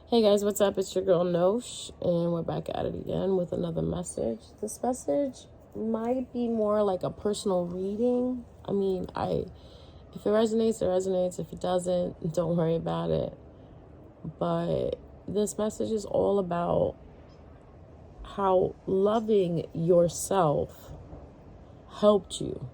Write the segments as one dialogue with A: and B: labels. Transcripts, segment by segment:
A: Hey guys, what's up? It's your girl Nosh, and we're back at it again with another message. This message might be more like a personal reading. If it resonates, it resonates. If it doesn't, don't worry about it. But this message is all about how loving yourself helped you.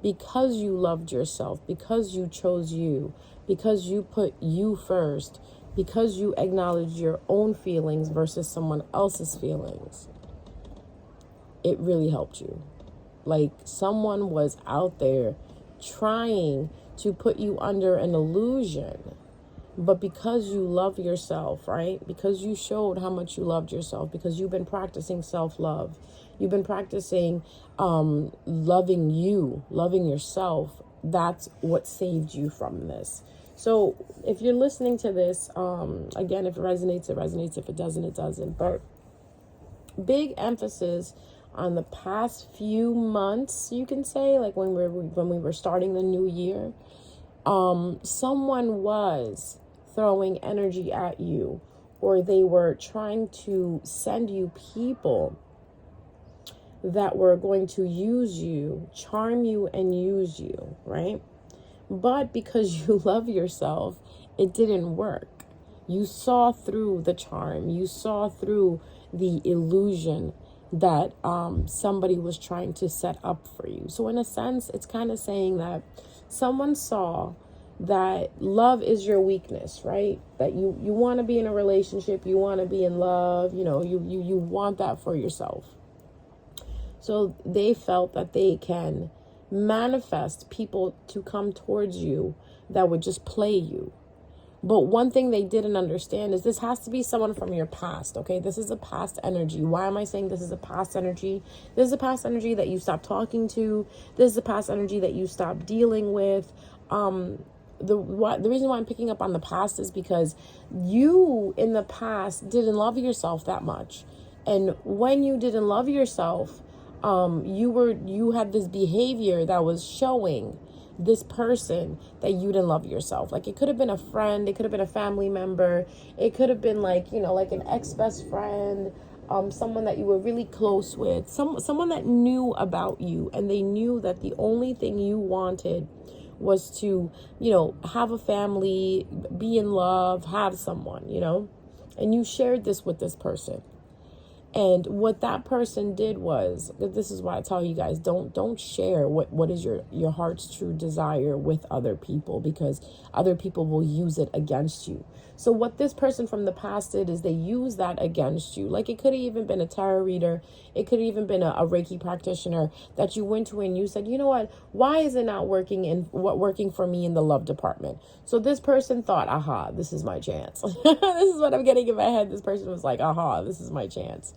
A: Because you loved yourself, because you chose you, because you put you first, because you acknowledge your own feelings versus someone else's feelings, it really helped you. Like someone was out there trying to put you under an illusion. But because you love yourself, right? Because you showed how much you loved yourself, because you've been practicing self-love. You've been practicing loving you, loving yourself. That's what saved you from this. So if you're listening to this, again, if it resonates, it resonates. If it doesn't, it doesn't. But big emphasis on the past few months, you can say, like when we were starting the new year, someone was throwing energy at you, or they were trying to send you people that were going to use you, charm you, and use you, right? But because you love yourself, it didn't work. You saw through the charm. You saw through the illusion that somebody was trying to set up for you. So in a sense, it's kind of saying that someone saw that love is your weakness, right? That you want to be in a relationship, you want to be in love, you want that for yourself. So they felt that they can manifest people to come towards you that would just play you. But one thing they didn't understand is this has to be someone from your past, okay? This is a past energy. Why am I saying this is a past energy? This is a past energy that you stopped talking to. This is a past energy that you stopped dealing with. The reason why I'm picking up on the past is because you in the past didn't love yourself that much. And when you didn't love yourself, you had this behavior that was showing this person that you didn't love yourself. Like it could have been a friend, it could have been a family member, it could have been like an ex-best friend, someone that you were really close with, someone that knew about you, and they knew that the only thing you wanted was to, have a family, be in love, have someone, and you shared this with this person. And what that person did was, this is why I tell you guys, don't share what is your heart's true desire with other people, because other people will use it against you. So what this person from the past did is they used that against you. Like it could have even been a tarot reader. It could have even been a Reiki practitioner that you went to and you said, you know what, why is it not working for me in the love department? So this person thought, aha, this is my chance. This is what I'm getting in my head. This person was like, aha, this is my chance.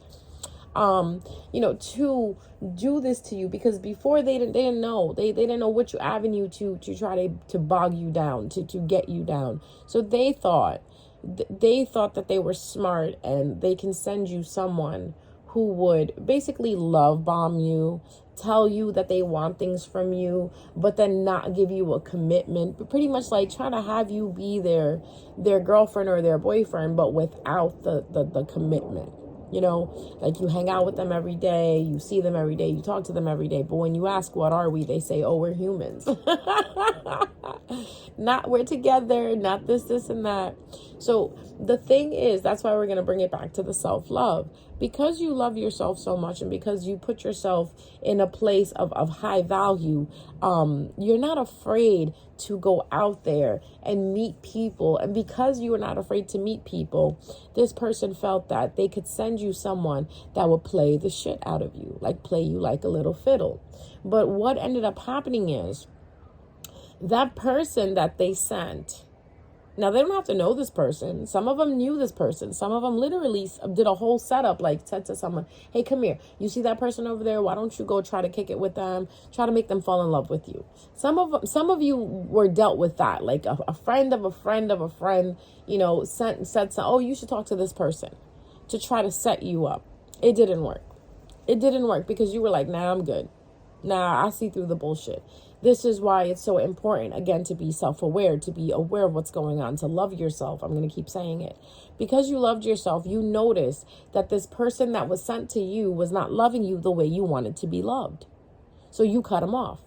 A: To do this to you, because before they didn't know, they didn't know which avenue to try to bog you down, to get you down. So they thought that they were smart and they can send you someone who would basically love bomb you, tell you that they want things from you, but then not give you a commitment, but pretty much like trying to have you be their girlfriend or their boyfriend, but without the commitment. Like you hang out with them every day, you see them every day, you talk to them every day. But when you ask, what are we? They say, oh, we're humans. Not we're together, not this, and that. So the thing is, that's why we're going to bring it back to the self-love. Because you love yourself so much, and because you put yourself in a place of high value, you're not afraid to go out there and meet people. And because you were not afraid to meet people, this person felt that they could send you someone that would play the shit out of you, like play you like a little fiddle. But what ended up happening is that person that they sent, now they don't have to know this person. Some of them knew this person. Some of them literally did a whole setup, like said to someone, hey, come here. You see that person over there? Why don't you go try to kick it with them? Try to make them fall in love with you. Some of you were dealt with that. Like a friend of a friend of a friend, said, oh, you should talk to this person to try to set you up. It didn't work. It didn't work because you were like, nah, I'm good. Nah, I see through the bullshit. This is why it's so important, again, to be self-aware, to be aware of what's going on, to love yourself. I'm going to keep saying it. Because you loved yourself, you noticed that this person that was sent to you was not loving you the way you wanted to be loved. So you cut him off.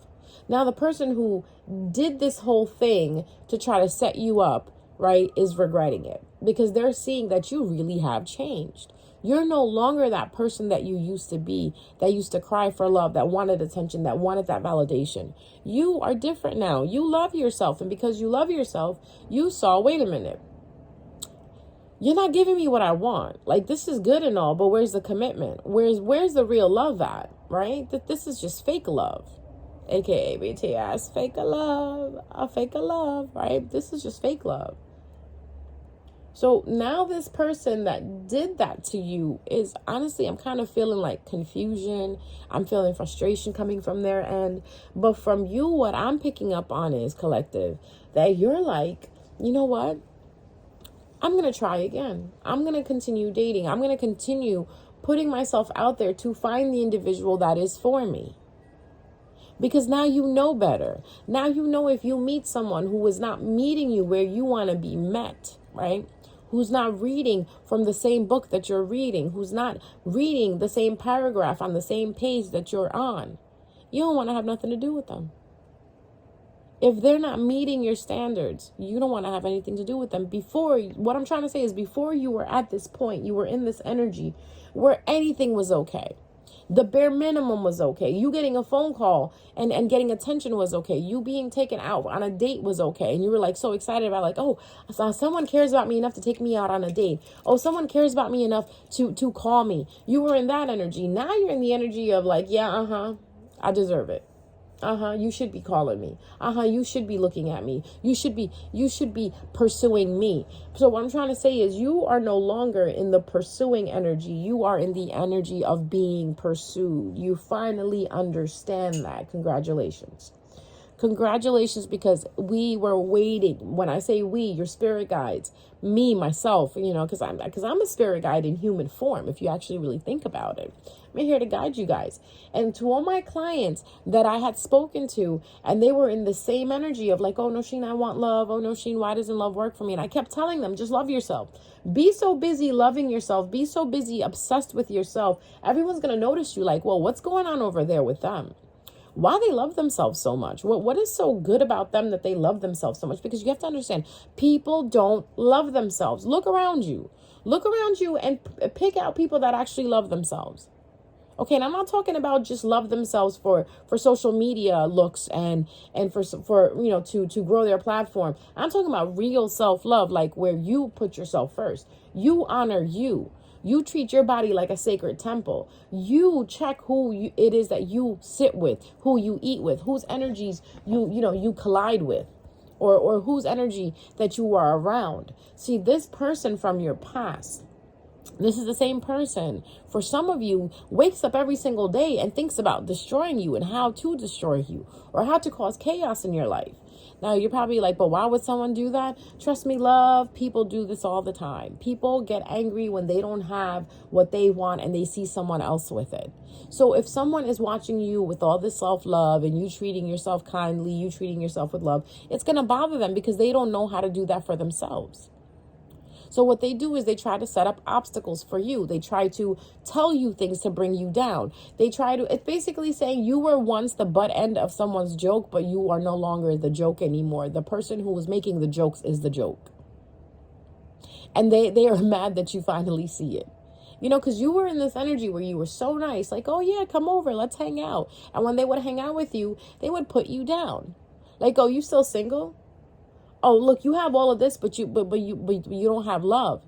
A: Now, the person who did this whole thing to try to set you up, right, is regretting it because they're seeing that you really have changed. You're no longer that person that you used to be, that used to cry for love, that wanted attention, that wanted that validation. You are different now. You love yourself. And because you love yourself, you saw, wait a minute, you're not giving me what I want. Like, this is good and all, but where's the commitment? Where's the real love at, right? That this is just fake love, aka BTS, fake love, right? This is just fake love. So now this person that did that to you is, honestly, I'm kind of feeling like confusion. I'm feeling frustration coming from their end. But from you, what I'm picking up on is, collective, that you're like, you know what? I'm going to try again. I'm going to continue dating. I'm going to continue putting myself out there to find the individual that is for me. Because now you know better. Now you know if you meet someone who is not meeting you where you want to be met, right? Who's not reading from the same book that you're reading, who's not reading the same paragraph on the same page that you're on, you don't want to have nothing to do with them. If they're not meeting your standards, you don't want to have anything to do with them. Before, what I'm trying to say is, before you were at this point, you were in this energy where anything was okay. The bare minimum was okay. You getting a phone call and getting attention was okay. You being taken out on a date was okay. And you were like so excited about, like, oh, someone cares about me enough to take me out on a date. Oh, someone cares about me enough to call me. You were in that energy. Now you're in the energy of like, yeah, I deserve it. You should be calling me. You should be looking at me. You should be pursuing me. So what I'm trying to say is, you are no longer in the pursuing energy. You are in the energy of being pursued. You finally understand that. Congratulations. Congratulations, because we were waiting. When I say we, your spirit guides, me, myself, because I'm a spirit guide in human form, if you actually really think about it. I'm here to guide you guys. And to all my clients that I had spoken to, and they were in the same energy of like, oh, Nosheen, I want love. Oh, Nosheen, why doesn't love work for me? And I kept telling them, just love yourself. Be so busy loving yourself. Be so busy obsessed with yourself. Everyone's going to notice you like, well, what's going on over there with them? Why they love themselves so much? What is so good about them that they love themselves so much? Because you have to understand, people don't love themselves. Look around you. Look around you and pick out people that actually love themselves. Okay, and I'm not talking about just love themselves for social media looks and for to grow their platform. I'm talking about real self-love, like where you put yourself first. You honor you. You treat your body like a sacred temple. You check who it is that you sit with, who you eat with, whose energies you collide with, or whose energy that you are around. See, this person from your past, this is the same person, for some of you, wakes up every single day and thinks about destroying you and how to destroy you or how to cause chaos in your life. Now, you're probably like, but why would someone do that? Trust me, love, people do this all the time. People get angry when they don't have what they want and they see someone else with it. So if someone is watching you with all this self-love and you treating yourself kindly, you treating yourself with love, it's going to bother them because they don't know how to do that for themselves. So what they do is they try to set up obstacles for you. They try to tell you things to bring you down. It's basically saying you were once the butt end of someone's joke, but you are no longer the joke anymore. The person who was making the jokes is the joke. And they are mad that you finally see it. Because you were in this energy where you were so nice, like, oh yeah, come over, let's hang out. And when they would hang out with you, they would put you down. Like, oh, you still single? Oh, look, you have all of this, but you don't have love.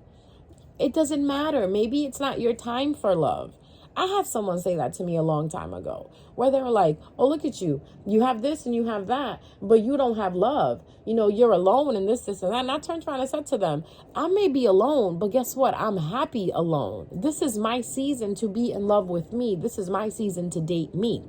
A: It doesn't matter. Maybe it's not your time for love. I had someone say that to me a long time ago, where they were like, oh, look at you. You have this and you have that, but you don't have love. You're alone and this, and that. And I turned around and said to them, I may be alone, but guess what? I'm happy alone. This is my season to be in love with me. This is my season to date me.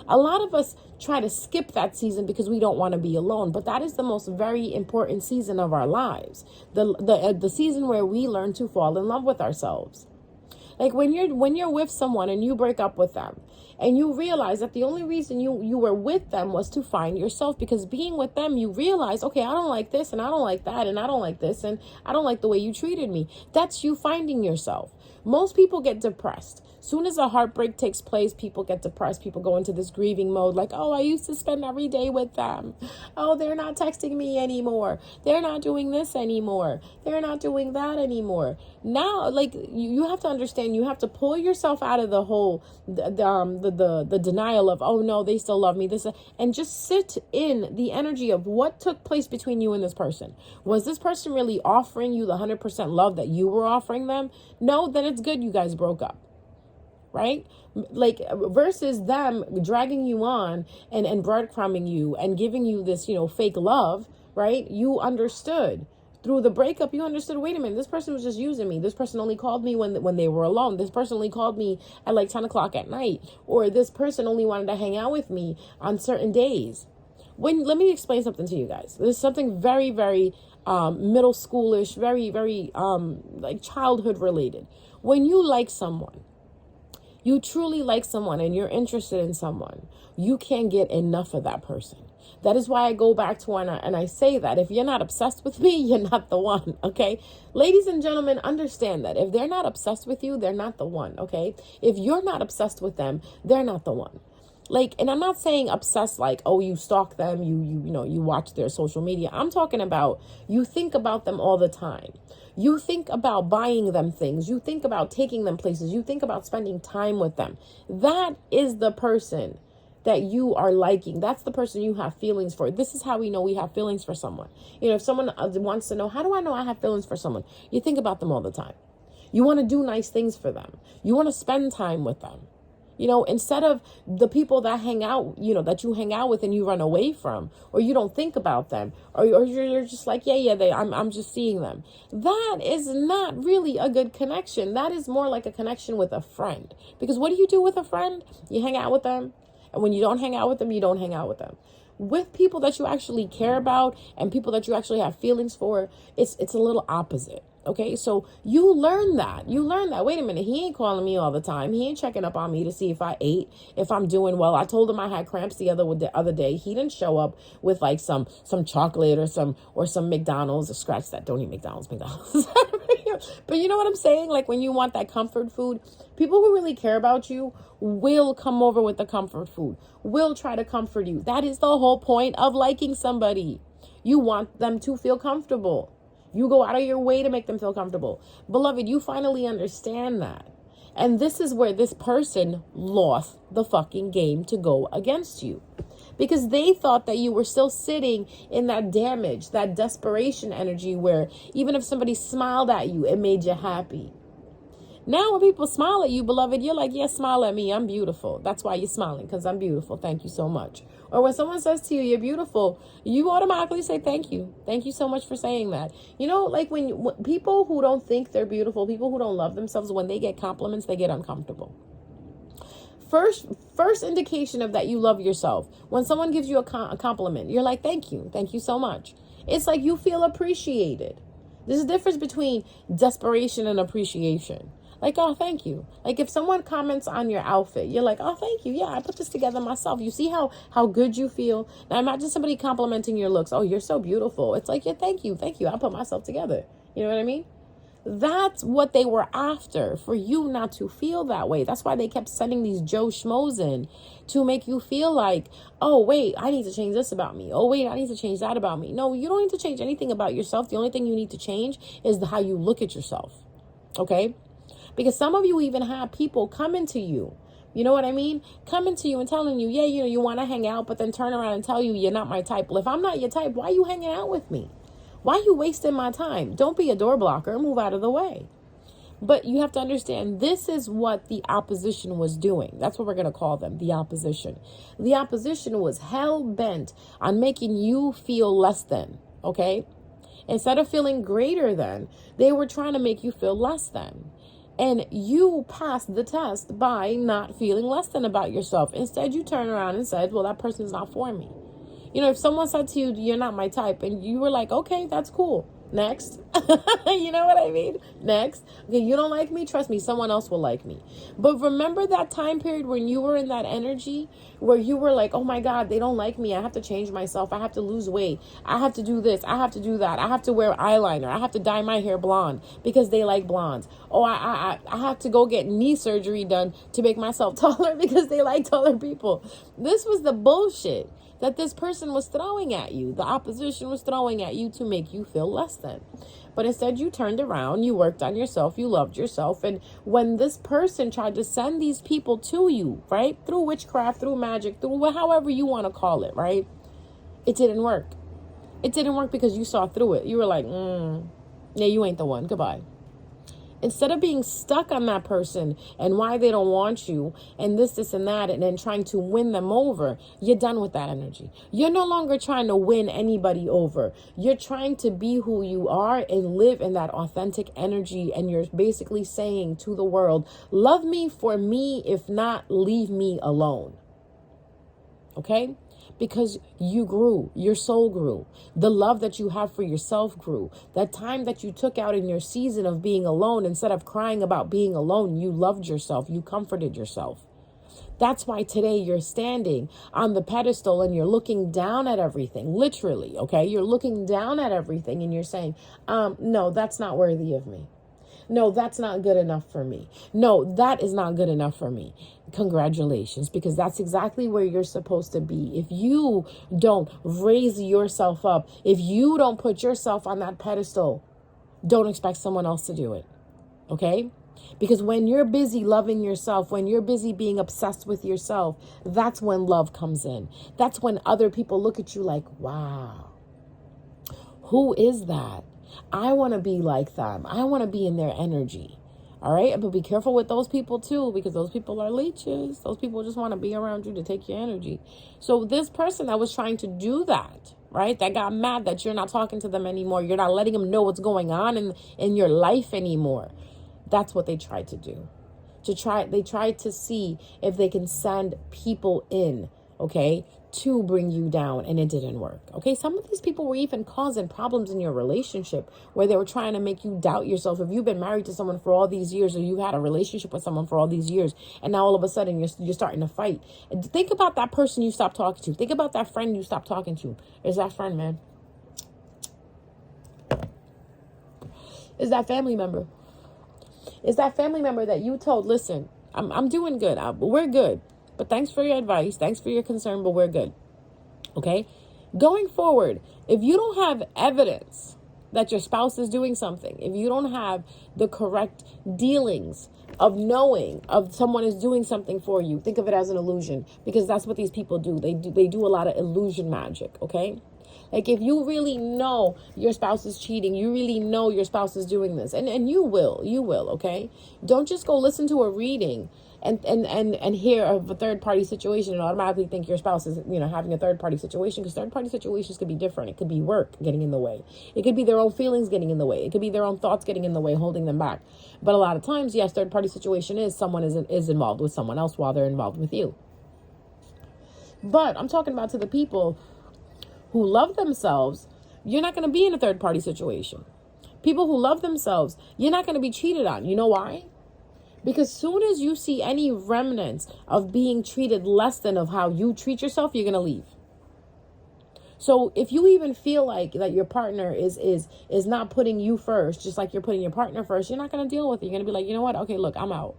A: A lot of us try to skip that season because we don't want to be alone, but that is the most very important season of our lives. The season where we learn to fall in love with ourselves. Like when you're with someone and you break up with them and you realize that the only reason you were with them was to find yourself, because being with them, you realize, okay, I don't like this and I don't like that and I don't like this and I don't like the way you treated me. That's you finding yourself. Most people get depressed. Soon as a heartbreak takes place, people get depressed. People go into this grieving mode like, oh, I used to spend every day with them. Oh, they're not texting me anymore. They're not doing this anymore. They're not doing that anymore. Now, like, you have to understand, you have to pull yourself out of the whole, the denial of, oh no, they still love me, this, and just sit in the energy of what took place between you and this person. Was this person really offering you the 100% love that you were offering them? No, then it's good you guys broke up. Right? Like, versus them dragging you on and breadcrumbing you and giving you this, fake love, right? You understood through the breakup, you understood, wait a minute, this person was just using me. This person only called me when they were alone. This person only called me at like 10 o'clock at night, or this person only wanted to hang out with me on certain days. Let me explain something to you guys. There's something very, very middle schoolish, very, very like childhood related. When you like someone, you truly like someone and you're interested in someone, you can't get enough of that person. That is why I go back to and I say that if you're not obsessed with me, you're not the one, okay? Ladies and gentlemen, understand that if they're not obsessed with you, they're not the one, okay? If you're not obsessed with them, they're not the one. Like, and I'm not saying obsessed like, oh, you stalk them, you watch their social media. I'm talking about you think about them all the time. You think about buying them things. You think about taking them places. You think about spending time with them. That is the person that you are liking. That's the person you have feelings for. This is how we know we have feelings for someone. If someone wants to know, how do I know I have feelings for someone? You think about them all the time. You want to do nice things for them. You want to spend time with them. Instead of the people that hang out, that you hang out with and you run away from, or you don't think about them, or you're just like, I'm just seeing them. That is not really a good connection. That is more like a connection with a friend. Because what do you do with a friend? You hang out with them. And when you don't hang out with them, you don't hang out with them. With people that you actually care about and people that you actually have feelings for, it's a little opposite. Okay, so you learn that. Wait a minute, he ain't calling me all the time. He ain't checking up on me to see if I ate, if I'm doing well. I told him I had cramps the other day. He didn't show up with like some chocolate or some McDonald's. Scratch that. Don't eat McDonald's. But you know what I'm saying? Like when you want that comfort food, people who really care about you will come over with the comfort food, will try to comfort you. That is the whole point of liking somebody. You want them to feel comfortable. You go out of your way to make them feel comfortable. Beloved, you finally understand that. And this is where this person lost the fucking game to go against you. Because they thought that you were still sitting in that damage, that desperation energy where even if somebody smiled at you, it made you happy. Now when people smile at you, beloved, you're like, yeah, smile at me. I'm beautiful. That's why you're smiling, because I'm beautiful. Thank you so much. Or when someone says to you, you're beautiful, you automatically say, thank you. Thank you so much for saying that. Like when people who don't think they're beautiful, people who don't love themselves, when they get compliments, they get uncomfortable. First indication of that you love yourself. When someone gives you a compliment, you're like, thank you. Thank you so much. It's like you feel appreciated. There's a difference between desperation and appreciation. Like, oh, thank you. Like if someone comments on your outfit, you're like, oh, thank you. Yeah, I put this together myself. You see how good you feel? Now imagine somebody complimenting your looks. Oh, you're so beautiful. It's like, yeah, thank you. Thank you. I put myself together. You know what I mean? That's what they were after, for you not to feel that way. That's why they kept sending these Joe Schmoes in to make you feel like, oh, wait, I need to change this about me. Oh, wait, I need to change that about me. No, you don't need to change anything about yourself. The only thing you need to change is how you look at yourself. Okay? Because some of you even have people coming to you. You know what I mean? Coming to you and telling you, yeah, you want to hang out, but then turn around and tell you you're not my type. Well, if I'm not your type, why are you hanging out with me? Why are you wasting my time? Don't be a door blocker. Move out of the way. But you have to understand, this is what the opposition was doing. That's what we're going to call them, the opposition. The opposition was hell-bent on making you feel less than, okay? Instead of feeling greater than, they were trying to make you feel less than. And you passed the test by not feeling less than about yourself. Instead, you turn around and said, well, that person's not for me. If someone said to you, you're not my type, and you were like, okay, that's cool. Next. You know what I mean? Next. Okay, you don't like me? Trust me, someone else will like me. But remember that time period when you were in that energy where you were like, oh my God, they don't like me. I have to change myself. I have to lose weight. I have to do this. I have to do that. I have to wear eyeliner. I have to dye my hair blonde because they like blondes. Oh, I have to go get knee surgery done to make myself taller because they like taller people. This was the bullshit that this person was throwing at you. The opposition was throwing at you to make you feel less than. But instead you turned around, you worked on yourself, you loved yourself. And when this person tried to send these people to you, right, through witchcraft, through magic, through however you want to call it, right, it didn't work. It didn't work because you saw through it. You were like, yeah, you ain't the one. Goodbye. Instead of being stuck on that person and why they don't want you and this and that, and then trying to win them over, you're done with that energy. You're no longer trying to win anybody over. You're trying to be who you are and live in that authentic energy. And you're basically saying to the world, love me for me. If not, leave me alone. Okay? Because you grew, your soul grew, the love that you have for yourself grew. That time that you took out in your season of being alone, instead of crying about being alone, you loved yourself, you comforted yourself. That's why today you're standing on the pedestal and you're looking down at everything, literally, okay? You're looking down at everything and you're saying, no, that's not worthy of me. No, that's not good enough for me. No, that is not good enough for me. Congratulations, because that's exactly where you're supposed to be. If you don't raise yourself up, if you don't put yourself on that pedestal, don't expect someone else to do it. Okay? Because when you're busy loving yourself, when you're busy being obsessed with yourself, that's when love comes in. That's when other people look at you like, wow, who is that? I want to be like them. I want to be in their energy. All right. But be careful with those people too, because those people are leeches. Those people just want to be around you to take your energy. So this person that was trying to do that, right, that got mad that you're not talking to them anymore, you're not letting them know what's going on in your life anymore. That's what they tried to do. They tried to see if they can send people in, okay, to bring you down, and it didn't work. Okay, some of these people were even causing problems in your relationship where they were trying to make you doubt yourself. If you've been married to someone for all these years, or you had a relationship with someone for all these years, and now all of a sudden you're starting to fight. Think about that person you stopped talking to. Think about that friend you stopped talking to. Is that friend, man? Is that family member? Is that family member that you told, listen, I'm doing good. We're good. But thanks for your advice. Thanks for your concern, but we're good. Okay? Going forward, if you don't have evidence that your spouse is doing something, if you don't have the correct dealings of knowing of someone is doing something for you, think of it as an illusion, because that's what these people do. They do a lot of illusion magic, okay? Like if you really know your spouse is cheating, you really know your spouse is doing this, and you will, okay? Don't just go listen to a reading and hear of a third party situation and automatically think your spouse is, having a third party situation, because third party situations could be different. It could be work getting in the way. It could be their own feelings getting in the way. It could be their own thoughts getting in the way, holding them back. But a lot of times, yes, third party situation is someone is involved with someone else while they're involved with you. But I'm talking about to the people who love themselves. You're not going to be in a third party situation. People who love themselves, you're not going to be cheated on. You know why? Because soon as you see any remnants of being treated less than of how you treat yourself, you're going to leave. So if you even feel like that your partner is not putting you first, just like you're putting your partner first, you're not going to deal with it. You're going to be like, you know what? Okay, look, I'm out.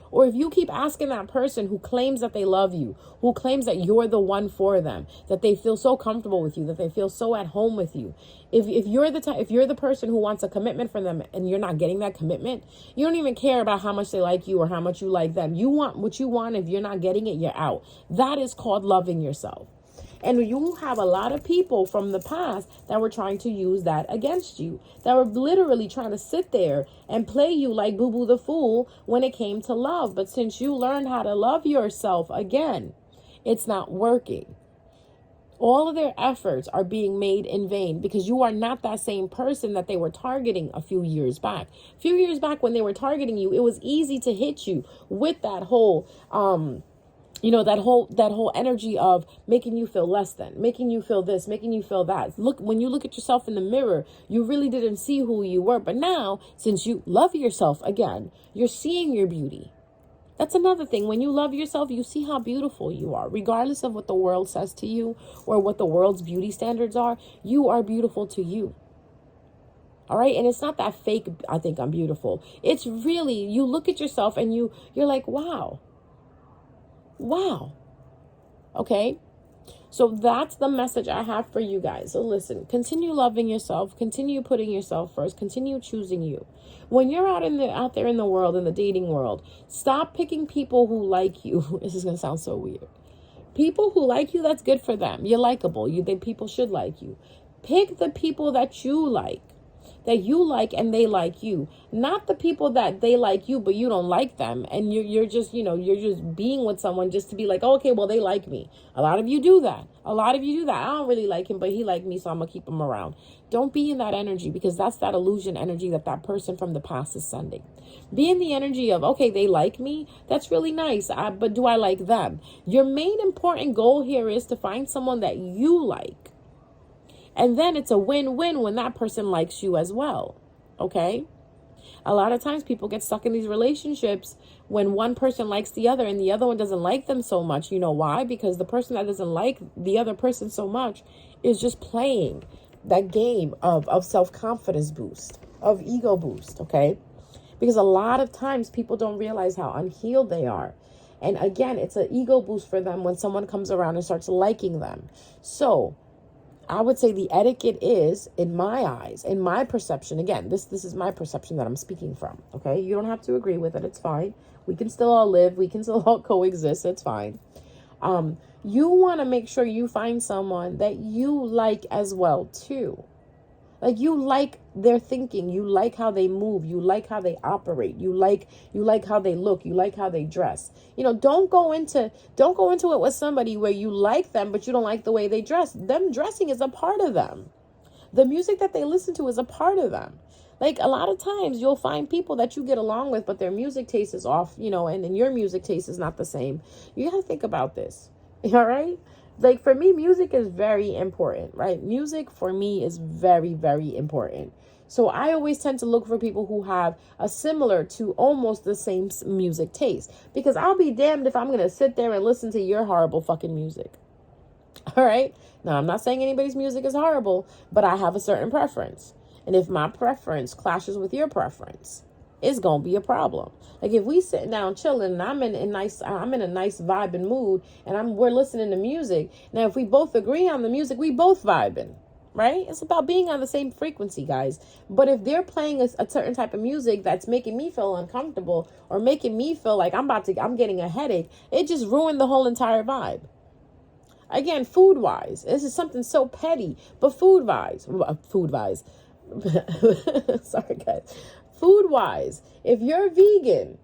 A: Or if you keep asking that person who claims that they love you, who claims that you're the one for them, that they feel so comfortable with you, that they feel so at home with you. If you're the person who wants a commitment from them and you're not getting that commitment, you don't even care about how much they like you or how much you like them. You want what you want. If you're not getting it, you're out. That is called loving yourself. And you have a lot of people from the past that were trying to use that against you, that were literally trying to sit there and play you like Boo Boo the Fool when it came to love. But since you learned how to love yourself again, it's not working. All of their efforts are being made in vain because you are not that same person that they were targeting a few years back. A few years back when they were targeting you, it was easy to hit you with that whole, You know, that whole energy of making you feel less than, making you feel this, making you feel that. Look, when you look at yourself in the mirror, you really didn't see who you were. But now, since you love yourself again, you're seeing your beauty. That's another thing. When you love yourself, you see how beautiful you are. Regardless of what the world says to you or what the world's beauty standards are, you are beautiful to you. All right. And it's not that fake, I think I'm beautiful. It's really, you look at yourself and you're like, wow. Wow. Okay. So that's the message I have for you guys. So listen, continue loving yourself, continue putting yourself first, continue choosing you. When you're out there in the world, in the dating world, stop picking people who like you. This is going to sound so weird. People who like you, that's good for them. You're likable. People should like you. Pick the people that you like and they like you, not the people that they like you but you don't like them, and you're just being with someone just to be like, oh, okay, well, they like me. A lot of you do that. I don't really like him, but he liked me, so I'm gonna keep him around. Don't be in that energy, because that's that illusion energy that person from the past is sending. Be in the energy of, okay, they like me, that's really nice, but do I like them? Your main important goal here is to find someone that you like. And then it's a win-win when that person likes you as well. Okay? A lot of times people get stuck in these relationships when one person likes the other and the other one doesn't like them so much. You know why? Because the person that doesn't like the other person so much is just playing that game of self-confidence boost, of ego boost. Okay? Because a lot of times people don't realize how unhealed they are. And again, it's an ego boost for them when someone comes around and starts liking them. So I would say the etiquette is, in my eyes, in my perception, again, this is my perception that I'm speaking from, okay? You don't have to agree with it. It's fine. We can still all live. We can still all coexist. It's fine. You want to make sure you find someone that you like as well, too. Like, you like their thinking, you like how they move, you like how they operate, you like how they look, you like how they dress. You know, don't go into it with somebody where you like them, but you don't like the way they dress. Them dressing is a part of them. The music that they listen to is a part of them. Like, a lot of times you'll find people that you get along with, but their music taste is off, and your music taste is not the same. You got to think about this. All right? Like, for me, music is very important, right? Music for me is very, very important. So I always tend to look for people who have a similar to almost the same music taste, because I'll be damned if I'm going to sit there and listen to your horrible fucking music. All right. Now, I'm not saying anybody's music is horrible, but I have a certain preference. And if my preference clashes with your preference, it's going to be a problem. Like, if we sitting down chilling and I'm in a nice vibe and mood, and we're listening to music. Now, if we both agree on the music, we both vibing, right? It's about being on the same frequency, guys. But if they're playing a certain type of music that's making me feel uncomfortable or making me feel like I'm getting a headache, it just ruined the whole entire vibe. Again, food-wise, this is something so petty, but food-wise, sorry, guys. Food-wise, if you're vegan,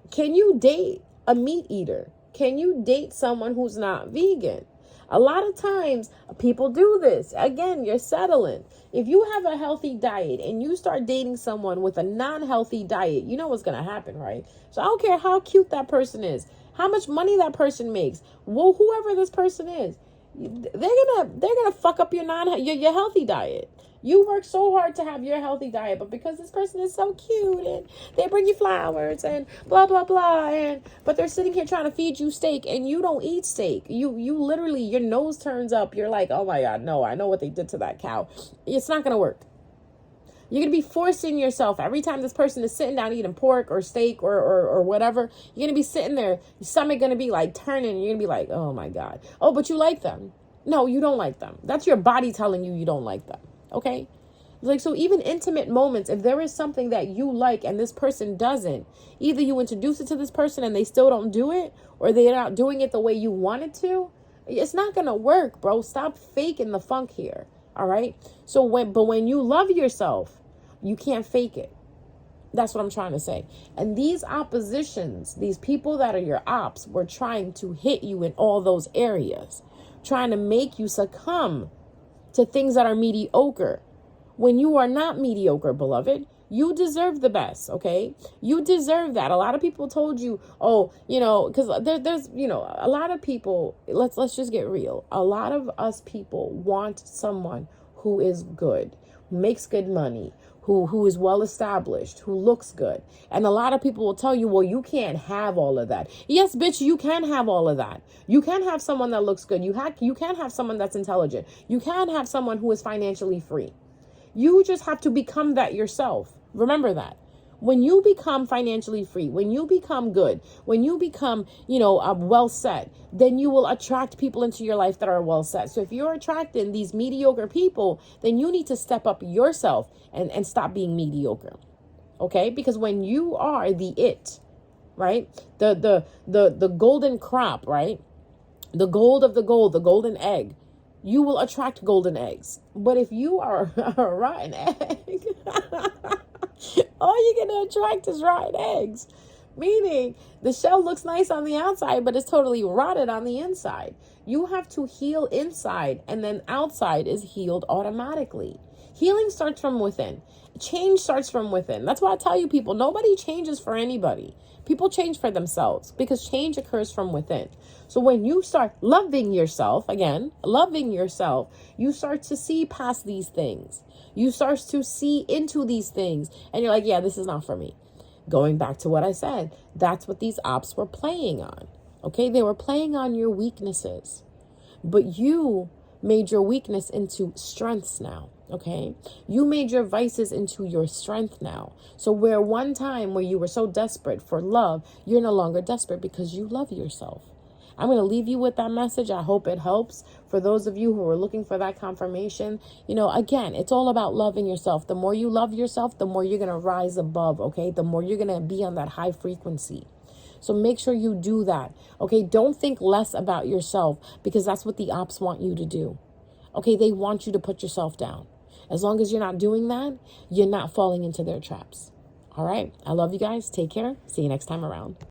A: can you date a meat eater? Can you date someone who's not vegan? A lot of times people do this. Again, you're settling. If you have a healthy diet and you start dating someone with a non-healthy diet, you know what's going to happen, right? So I don't care how cute that person is, how much money that person makes, well, whoever this person is, they're gonna fuck up your healthy diet. You work so hard to have your healthy diet, but because this person is so cute and they bring you flowers and blah blah blah, but they're sitting here trying to feed you steak and you don't eat steak. You literally, your nose turns up. You're like, oh my God, no, I know what they did to that cow. It's not gonna work. You're going to be forcing yourself every time this person is sitting down eating pork or steak or whatever. You're going to be sitting there, your stomach going to be like turning, and you're going to be like, oh my God. Oh, but you like them. No, you don't like them. That's your body telling you don't like them. Okay? Like, so even intimate moments, if there is something that you like and this person doesn't, either you introduce it to this person and they still don't do it, or they're not doing it the way you want it to, it's not going to work, bro. Stop faking the funk here. All right? So when you love yourself, you can't fake it. That's what I'm trying to say. And these oppositions, these people that are your ops, were trying to hit you in all those areas, trying to make you succumb to things that are mediocre, when you are not mediocre, beloved. You deserve the best, okay? You deserve that. A lot of people told you, oh, because there's, a lot of people, let's just get real. A lot of us people want someone who is good, who makes good money, who is well established, who looks good. And a lot of people will tell you, well, you can't have all of that. Yes, bitch, you can have all of that. You can have someone that looks good. You can have someone that's intelligent. You can have someone who is financially free. You just have to become that yourself. Remember that. When you become financially free, when you become good, when you become, well set, then you will attract people into your life that are well set. So if you're attracting these mediocre people, then you need to step up yourself and stop being mediocre. Okay? Because when you are the it, right? The golden crop, right? The gold of the gold, the golden egg, you will attract golden eggs. But if you are a rotten egg, all you're going to attract is rotten eggs. Meaning the shell looks nice on the outside, but it's totally rotted on the inside. You have to heal inside, and then outside is healed automatically. Healing starts from within. Change starts from within. That's why I tell you people, nobody changes for anybody. People change for themselves because change occurs from within. So when you start loving yourself, you start to see past these things. You start to see into these things. And you're like, yeah, this is not for me. Going back to what I said, that's what these ops were playing on. Okay, they were playing on your weaknesses. But you made your weakness into strengths now. Okay, you made your vices into your strength now. So where one time where you were so desperate for love, you're no longer desperate because you love yourself. I'm going to leave you with that message. I hope it helps. For those of you who are looking for that confirmation, again, it's all about loving yourself. The more you love yourself, the more you're going to rise above, okay? The more you're going to be on that high frequency. So make sure you do that, okay? Don't think less about yourself because that's what the ops want you to do, okay? They want you to put yourself down. As long as you're not doing that, you're not falling into their traps, all right? I love you guys. Take care. See you next time around.